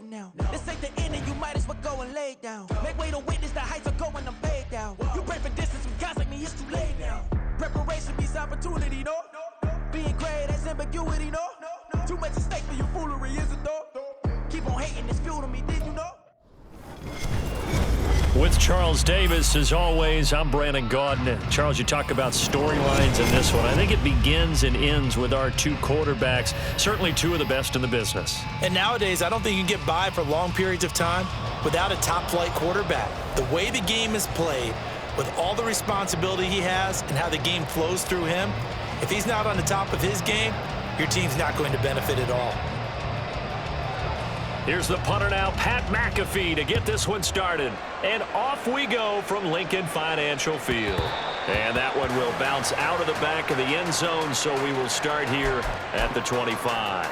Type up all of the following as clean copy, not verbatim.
waiting now. This ain't the end and you might as well go and lay down. Make way to witness the heights are going, I'm paid down. You pray for distance from guys like me, it's too late now. Preparation beats opportunity, no? Being great has ambiguity, no? Too much at stake for your foolery, is it though? Keep on hating, it's fuel to me, did you know? With Charles Davis, as always, I'm Brandon Gaudin. Charles, you talk about storylines in this one. I think it begins and ends with our two quarterbacks, certainly two of the best in the business. And nowadays, I don't think you can get by for long periods of time without a top-flight quarterback. The way the game is played, with all the responsibility he has and how the game flows through him, if he's not on the top of his game, your team's not going to benefit at all. Here's the punter now, Pat McAfee, to get this one started. And off we go from Lincoln Financial Field. And that one will bounce out of the back of the end zone, so we will start here at the 25.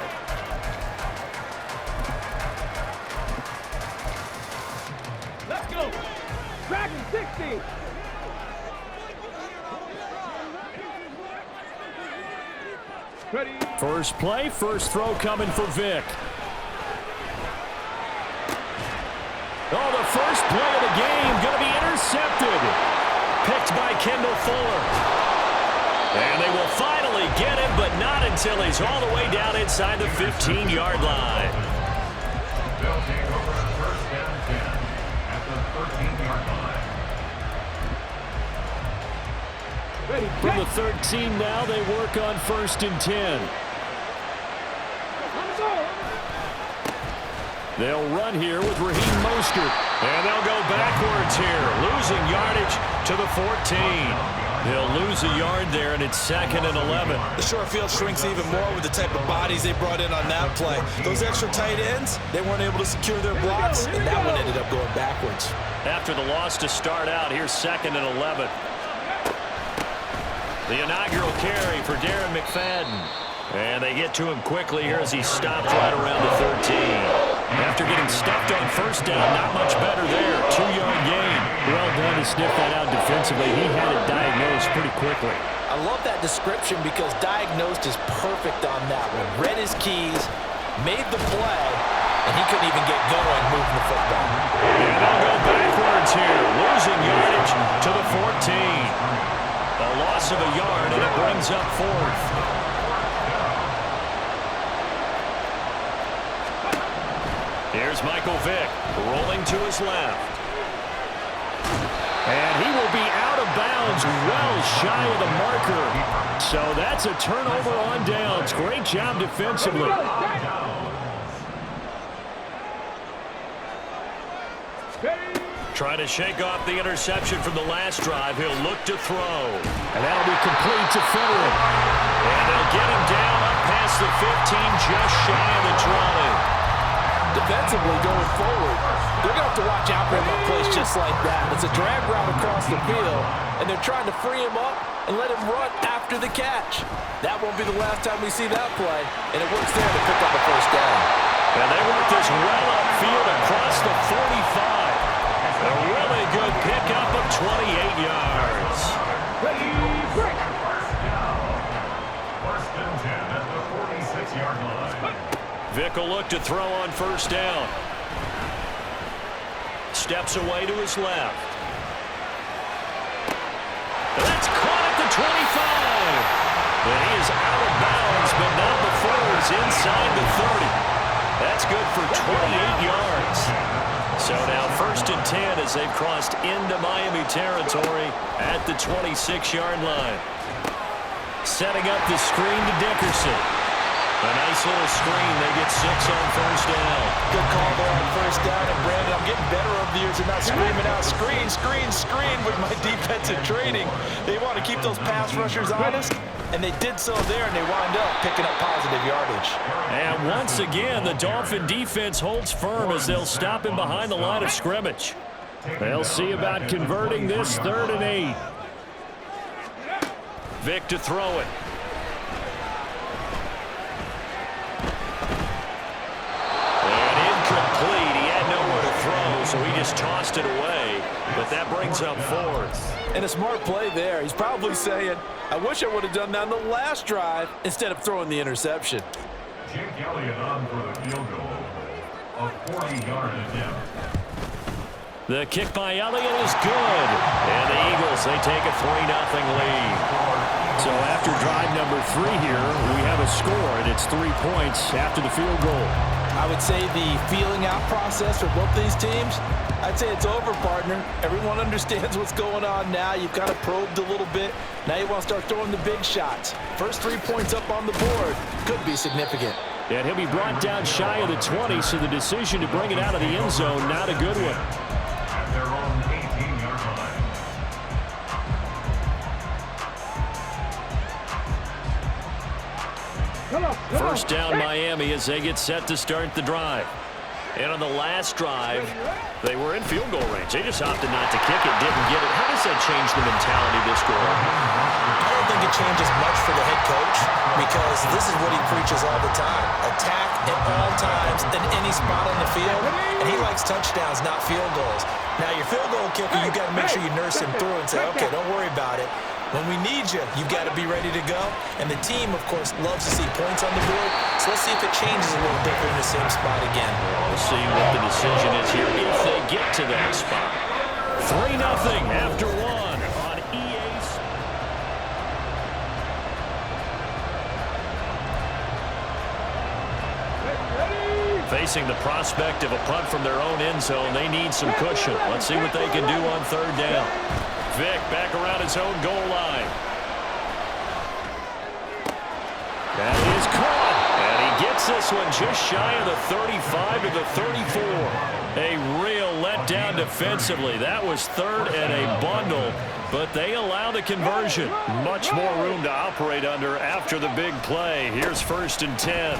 Let's go. Dragon 60. Ready. First play, first throw coming for Vic. Oh, the first play of the game going to be intercepted. Picked by Kendall Fuller. And they will finally get him, but not until he's all the way down inside the 15-yard line. They'll take over on first down 10 at the 13-yard line. Ready. From the 13 now, they work on first and 10. They'll run here with Raheem Mostert. And they'll go backwards here, losing yardage to the 14. They'll lose a yard there, and it's 2nd and 11. The short field shrinks even more with the type of bodies they brought in on that play. Those extra tight ends, they weren't able to secure their blocks, and that one ended up going backwards. After the loss to start out, here's 2nd and 11. The inaugural carry for Darren McFadden. And they get to him quickly here as he stopped right around the 13. After getting stuffed on first down, not much better there. 2-yard gain. Well done to sniff that out defensively. He had it diagnosed pretty quickly. I love that description because diagnosed is perfect on that one. Read his keys, made the play, and he couldn't even get going moving the football. And they'll go backwards here, losing yardage to the 14. A loss of a yard, and it brings up 4th. Here's Michael Vick, rolling to his left. And he will be out of bounds, well shy of the marker. So that's a turnover on downs. Great job defensively. Trying to shake off the interception from the last drive. He'll look to throw. And that'll be complete to Fitterer. And they'll get him down up past the 15, just shy of the 20. Defensively going forward, they're going to have to watch out for him on plays just like that. It's a drag route across the field, and they're trying to free him up and let him run after the catch. That won't be the last time we see that play, and it works there to pick up a first down. And they work this well upfield across the 45. A really good pickup of 28 yards. Ready. Break. First and 10 at the 46-yard line. Vick will look to throw on first down. Steps away to his left. That's caught at the 25. And he is out of bounds, but not before he's inside the 30. That's good for 28 yards. So now first and 10 as they've crossed into Miami territory at the 26-yard line. Setting up the screen to Dickerson. A nice little screen. They get 6 on first down. Good call there on first down. And Brandon, I'm getting better over the years and not screaming out screen, screen, screen with my defensive training. They want to keep those pass rushers honest, and they did so there, and they wind up picking up positive yardage. And once again, the Dolphin defense holds firm as they'll stop him behind the line of scrimmage. They'll see about converting this 3rd and 8. Vick to throw it. Complete. He had nowhere to throw, so he just tossed it away. But that brings up 4th. And a smart play there. He's probably saying, I wish I would have done that on the last drive instead of throwing the interception. Jake Elliott on for the field goal. A 40-yard attempt. The kick by Elliott is good. And the Eagles, they take a 3-0 lead. So after drive number 3 here, we have a score, and it's 3 points after the field goal. I would say the feeling out process for both these teams, I'd say it's over, partner. Everyone understands what's going on now. You've kind of probed a little bit. Now you want to start throwing the big shots. First 3 points up on the board could be significant. And he'll be brought down shy of the 20, so the decision to bring it out of the end zone, not a good one. At their own 18-yard line. First down Miami as they get set to start the drive. And on the last drive, they were in field goal range. They just opted not to kick it, didn't get it. How does that change the mentality this go on? I don't think it changes much for the head coach because this is what he preaches all the time. Attack at all times in any spot on the field, and he likes touchdowns, not field goals. Now, your field goal kicker, you got to make sure you nurse him through and say, okay, don't worry about it. When we need you, you've got to be ready to go. And the team, of course, loves to see points on the board. So let's see if it changes a little bit in the same spot again. We'll see what the decision is here if they get to that spot. 3-0 after 1 on EA. Facing the prospect of a punt from their own end zone, they need some cushion. Let's see what they can do on 3rd down. Vick back around his own goal line. That is caught. And he gets this one just shy of the 35 to the 34. A real letdown defensively. That was 3rd and a bundle, but they allow the conversion. Much more room to operate under after the big play. Here's 1st and 10.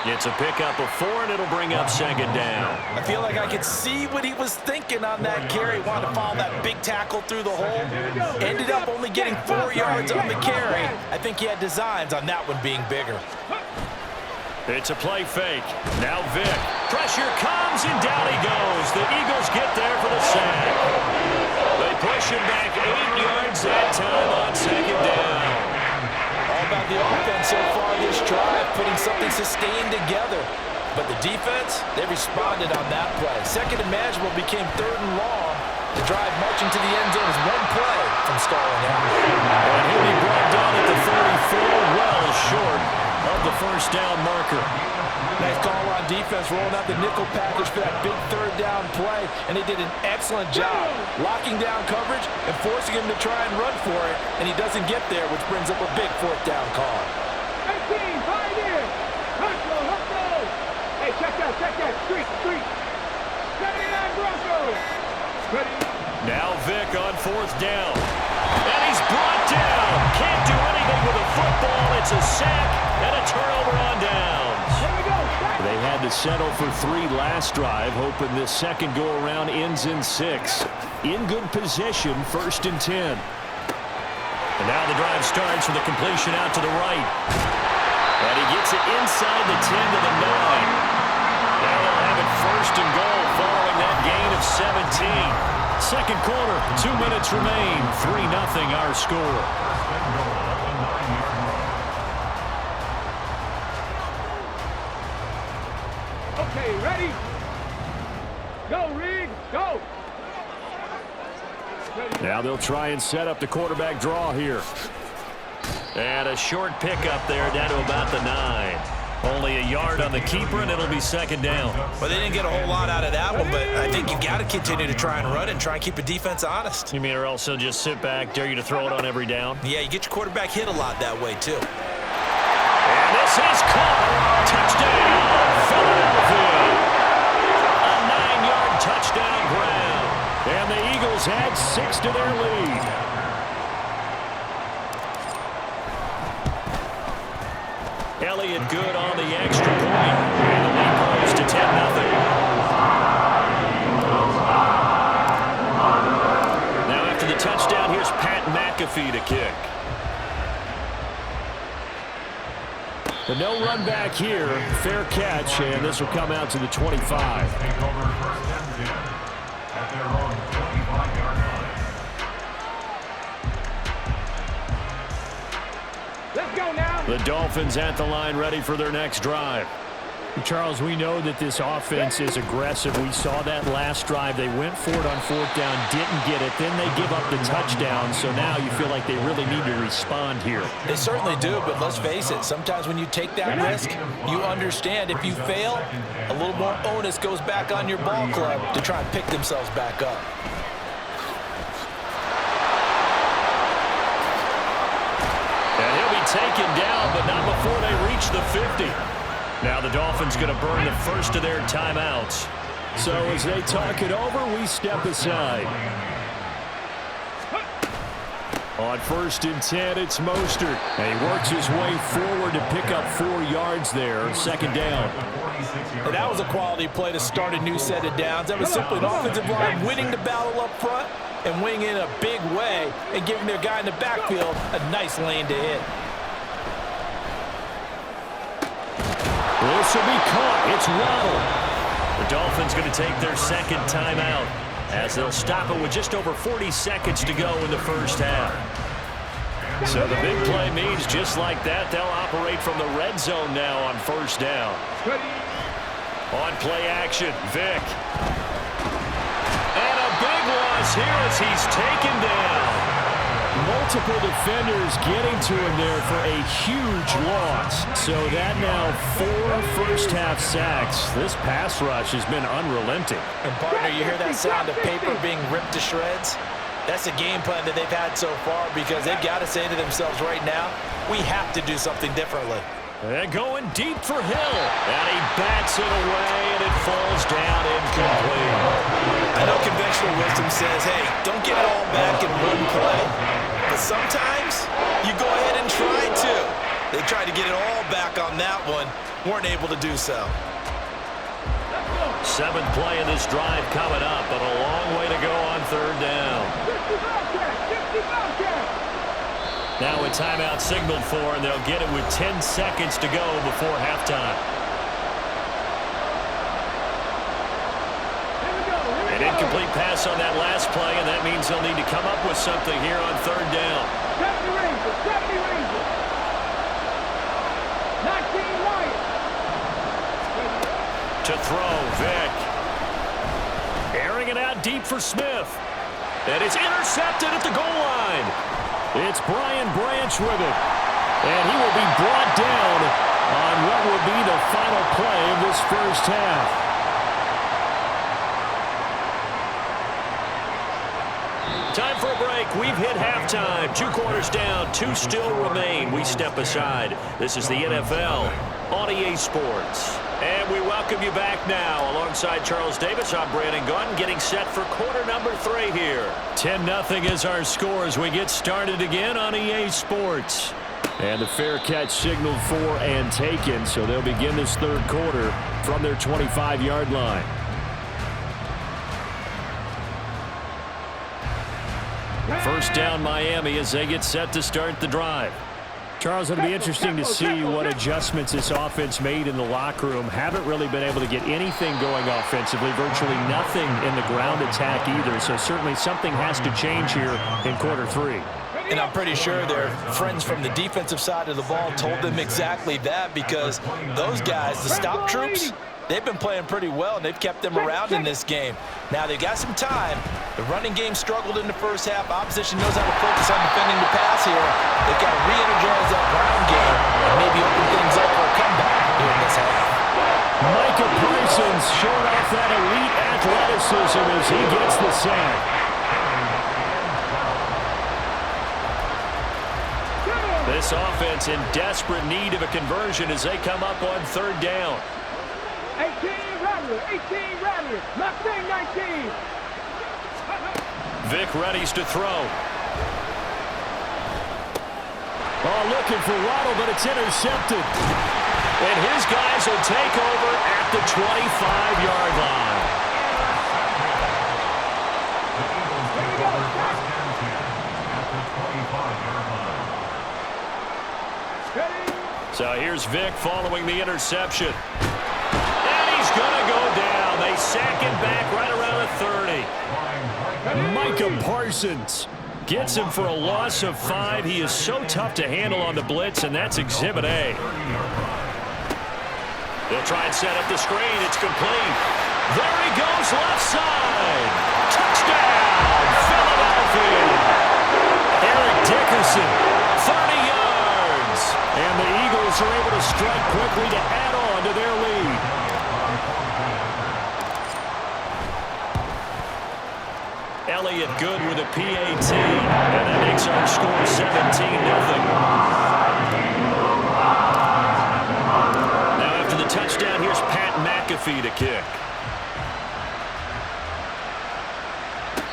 It's a pickup of 4, and it'll bring up 2nd down. I feel like I could see what he was thinking on that carry. Wanted to follow that big tackle through the hole. Ended up only getting 4 yards on the carry. I think he had designs on that one being bigger. It's a play fake. Now Vick. Pressure comes, and down he goes. The Eagles get there for the sack. They push him back 8 yards that time on 2nd down. All about the offense so far this drive, putting something sustained together. But the defense, they responded on that play. 2nd and manageable became 3rd and long. The drive marching to the end zone is 1 play from stalling out. And he'll be brought down at the 34, well short of the 1st down marker. Nice call on defense, rolling out the nickel package for that big 3rd down play, and they did an excellent job locking down coverage and forcing him to try and run for it, and he doesn't get there, which brings up a big 4th down call. 18, right in. Let's go. Hey, check that. Street. 79 Broncos. Ready? Now Vick on 4th down. And he's brought down. Can't do anything with a football. It's a sack and a turnover on downs. Here we go. They had to settle for 3 last drive, hoping this second go-around ends in 6. In good position, 1st and 10. And now the drive starts with a completion out to the right. And he gets it inside the 10 to the 9. Now they'll have it 1st and goal following that gain of 17. 2nd quarter, 2 minutes remain. 3-0 our score. Okay, ready? Go, Reed, go! Now they'll try and set up the quarterback draw here. And a short pickup there down to about the 9. Only a yard on the keeper, and it'll be 2nd down. Well, they didn't get a whole lot out of that one, but I think you've got to continue to try and run and try and keep the defense honest. You mean or else they'll just sit back, dare you to throw it on every down? Yeah, you get your quarterback hit a lot that way, too. And this is caught. Touchdown, Philadelphia. A 9-yard touchdown grab. And the Eagles add 6 to their lead. Elliott good on the extra point. And the lead goes to 10-0. Now after the touchdown, here's Pat McAfee to kick. But no run back here. Fair catch, and this will come out to the 25. Take over 1st and 10 at their own 25-yard line. Let's go now. The Dolphins at the line ready for their next drive. Charles, we know that this offense is aggressive. We saw that last drive. They went for it on 4th down, didn't get it. Then they give up the touchdown. So now you feel like they really need to respond here. They certainly do, but let's face it. Sometimes when you take that risk, you understand if you fail, a little more onus goes back on your ball club to try and pick themselves back up. And he'll be taken down, but not before they reach the 50. Now the Dolphins going to burn the first of their timeouts. So as they talk it over, we step aside. On 1st and 10, it's Mostert. And he works his way forward to pick up 4 yards there. 2nd down. And that was a quality play to start a new set of downs. That was simply an offensive line winning the battle up front and winning in a big way and giving their guy in the backfield a nice lane to hit. This will be caught. It's Waddle. The Dolphins going to take their 2nd timeout as they'll stop it with just over 40 seconds to go in the first half. So the big play means just like that, they'll operate from the red zone now on 1st down. On play action, Vick. And a big loss here as he's taken down. Multiple defenders getting to him there for a huge loss. So that now 4 first-half sacks. This pass rush has been unrelenting. And, partner, you hear that sound of paper being ripped to shreds? That's the game plan that they've had so far because they've got to say to themselves right now, we have to do something differently. And going deep for Hill. And he bats it away, and it falls down incomplete. I know conventional wisdom says, hey, don't get it all back in one play. But sometimes you go ahead and try to. They tried to get it all back on that one. Weren't able to do so. 7th play of this drive coming up, but a long way to go on 3rd down. Now a timeout signaled for, and they'll get it with 10 seconds to go before halftime. An incomplete pass on that last play, and that means they'll need to come up with something here on 3rd down. 19 Lions. To throw, Vick. Airing it out deep for Smith. And it's intercepted at the goal line. It's Brian Branch with it. And he will be brought down on what will be the final play of this first half. Time for a break. We've hit halftime. 2 quarters down, 2 still remain. We step aside. This is the NFL on EA Sports. And we welcome you back now. Alongside Charles Davis, I'm Brandon Gunn, getting set for quarter number 3 here. 10-0 is our score as we get started again on EA Sports. And the fair catch signaled for and taken, so they'll begin this 3rd quarter from their 25-yard line. First down Miami as they get set to start the drive. Charles, it'll be interesting to see what adjustments this offense made in the locker room. Haven't really been able to get anything going offensively, virtually nothing in the ground attack either. So certainly something has to change here in quarter 3. And I'm pretty sure their friends from the defensive side of the ball told them exactly that because those guys, the stop troops, they've been playing pretty well, and they've kept them around in this game. Now, they've got some time. The running game struggled in the first half. Opposition knows how to focus on defending the pass here. They've got to re-energize that ground game and maybe open things up for a comeback here in this half. Micah Parsons showing off that elite athleticism as he gets the sack. This offense in desperate need of a conversion as they come up on 3rd down. 18 Rattler, Mustang 19. Vick readies to throw. Oh, looking for Waddle, but it's intercepted. And his guys will take over at the 25-yard line. So here's Vick following the interception. And he's going to go down. They sack him back right around the 30. Micah Parsons gets him for a loss of 5. He is so tough to handle on the blitz, and that's Exhibit A. They'll try and set up the screen. It's complete. There he goes, left side. Touchdown, Philadelphia. Eric Dickerson, 30 yards. And the Eagles are able to strike quickly to add on to their lead. Elliott good with a PAT. And that makes our score 17-0. Touchdown, here's Pat McAfee to kick.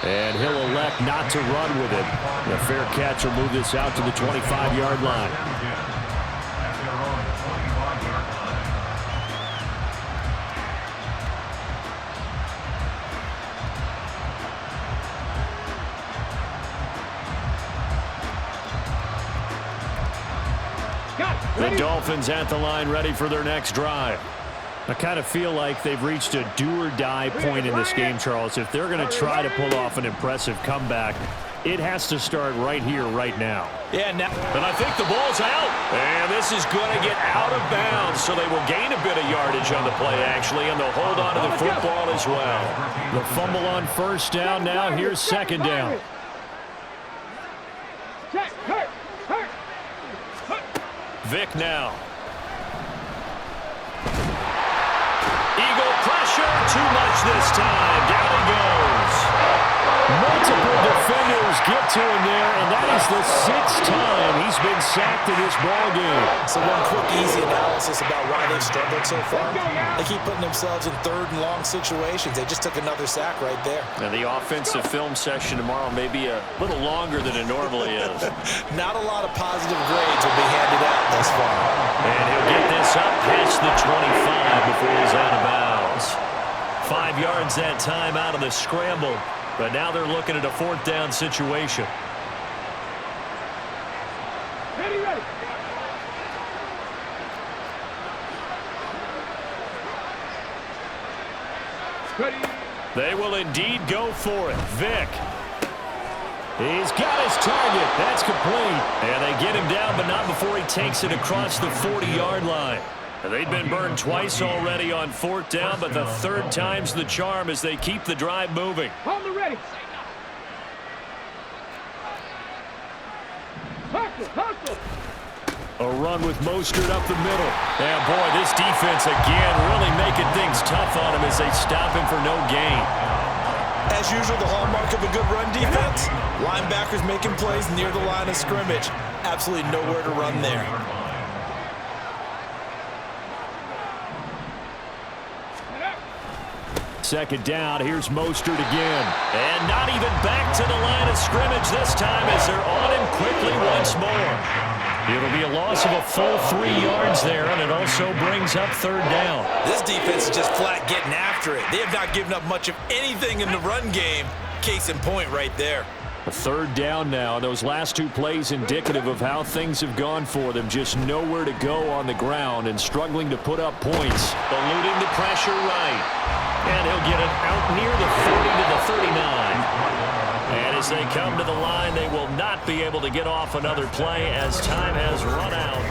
And he'll elect not to run with it. The fair catch will move this out to the 25-yard line. The Dolphins at the line, ready for their next drive. I kind of feel like they've reached a do-or-die point in this game, Charles. If they're going to try to pull off an impressive comeback, it has to start right here, right now. Yeah, now. And I think the ball's out. And this is going to get out of bounds, so they will gain a bit of yardage on the play, actually, and they'll hold on to the football as well. The fumble on first down now. Here's second down. Vic now. Eagle pressure, too much this time. Down he goes. Multiple defenders get to him there, and that is the 6th time he's been sacked in this ballgame. So one quick, easy analysis about why they've struggled so far. They keep putting themselves in 3rd and long situations. They just took another sack right there. Now the offensive film session tomorrow may be a little longer than it normally is. Not a lot of positive grades will be handed out thus far. And he'll get this up past the 25 before he's out of bounds. 5 yards that time out of the scramble. But now they're looking at a 4th down situation. Ready. They will indeed go for it. Vic. He's got his target. That's complete. And they get him down, but not before he takes it across the 40-yard line. They've been burned twice already on 4th down, but the 3rd time's the charm as they keep the drive moving. On the ready. Hustle. A run with Mostert up the middle. And boy, this defense again really making things tough on him as they stop him for no gain. As usual, the hallmark of a good run defense, linebackers making plays near the line of scrimmage. Absolutely nowhere to run there. Second down, here's Mostert again. And not even back to the line of scrimmage this time as they're on him quickly once more. It'll be a loss of a full 3 yards there, and it also brings up 3rd down. This defense is just flat getting after it. They have not given up much of anything in the run game. Case in point right there. A 3rd down now. Those last 2 plays indicative of how things have gone for them. Just nowhere to go on the ground and struggling to put up points. Eluding the pressure right. And he'll get it out near the 40 to the 39. And as they come to the line, they will not be able to get off another play as time has run out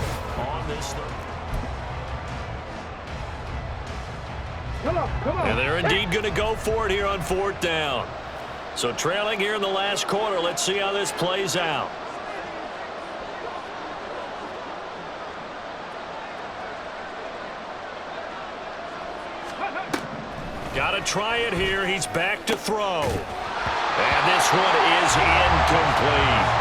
on this 3rd. Come on. And they're indeed going to go for it here on 4th down. So trailing here in the last quarter, let's see how this plays out. Got to try it here. He's back to throw. And this one is incomplete.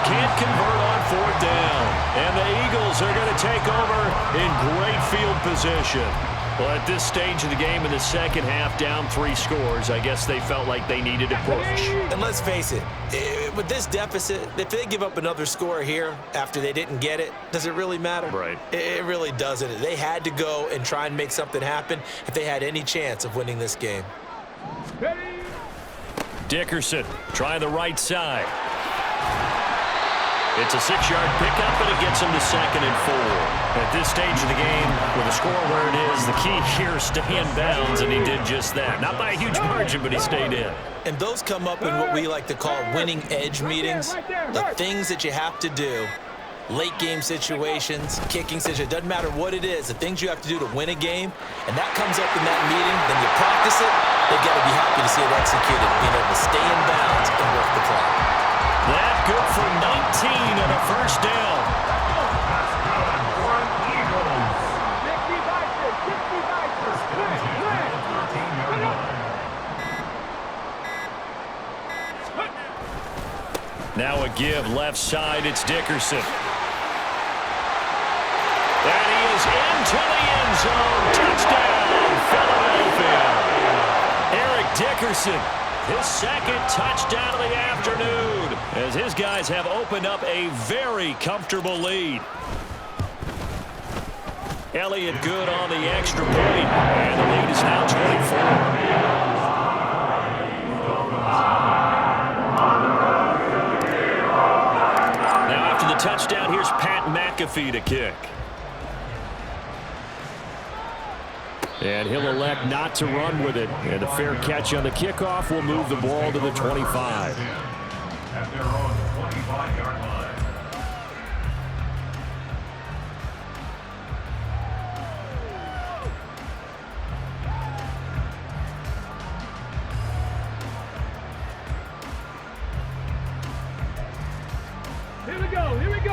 Can't convert on 4th down. And the Eagles are going to take over in great field position. Well, at this stage of the game in the second half, down 3 scores, I guess they felt like they needed a push. And let's face it, with this deficit, if they give up another score here after they didn't get it, does it really matter? Right. It really doesn't. They had to go and try and make something happen if they had any chance of winning this game. Dickerson trying the right side. It's a 6-yard pickup, and it gets him to 2nd and 4. At this stage of the game, with the score where it is, the key here is stay in bounds, and he did just that. Not by a huge margin, but he stayed in. And those come up in what we like to call winning edge meetings. The things that you have to do, late game situations, kicking situations, doesn't matter what it is, the things you have to do to win a game, and that comes up in that meeting, then you practice it, they've got to be happy to see it executed, being able to stay in bounds and work the clock. That good for 19 and a first down. Now a give left side. It's Dickerson. And he is into the end zone. Touchdown, Philadelphia. Eric Dickerson, his 2nd touchdown of the afternoon, as his guys have opened up a very comfortable lead. Elliott good on the extra point, and the lead is now 24. Touchdown, here's Pat McAfee to kick. And he'll elect not to run with it. And a fair catch on the kickoff will move the ball to the 25. At their own 25-yard line.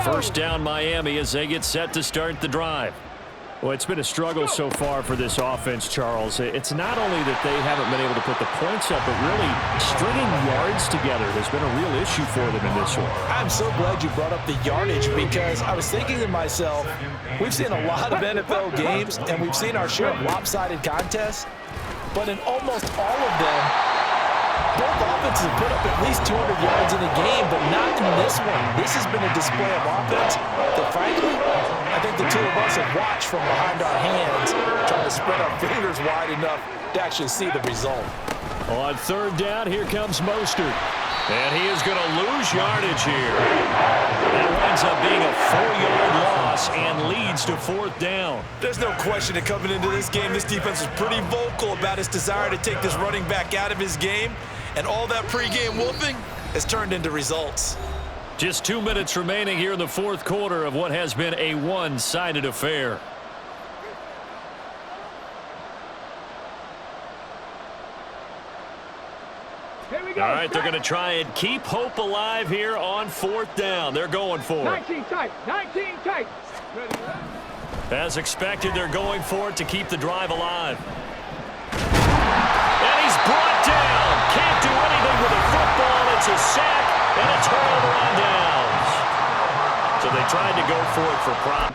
First down Miami as they get set to start the drive. Well, it's been a struggle so far for this offense, Charles. It's not only that they haven't been able to put the points up, but really stringing yards together has been a real issue for them in this one. I'm so glad you brought up the yardage, because I was thinking to myself, we've seen a lot of NFL games, and we've seen our share of lopsided contests, but in almost all of them, both offenses have put up at least 200 yards in a game, but not in this one. This has been a display of offense that, frankly, I think the two of us have watched from behind our hands, trying to spread our fingers wide enough to actually see the result. On 3rd down, here comes Mostert. And he is going to lose yardage here. That winds up being a 4-yard loss and leads to 4th down. There's no question that coming into this game, this defense is pretty vocal about its desire to take this running back out of his game. And all that pregame whooping has turned into results. Just 2 minutes remaining here in the 4th quarter of what has been a one-sided affair. All right, they're going to try and keep hope alive here on 4th down. They're going for it. 19 tight. 19 tight. As expected, they're going for it to keep the drive alive. And he's brought down. Can't do anything with a football. It's a sack and a turnover on downs. So they tried to go for it for prop.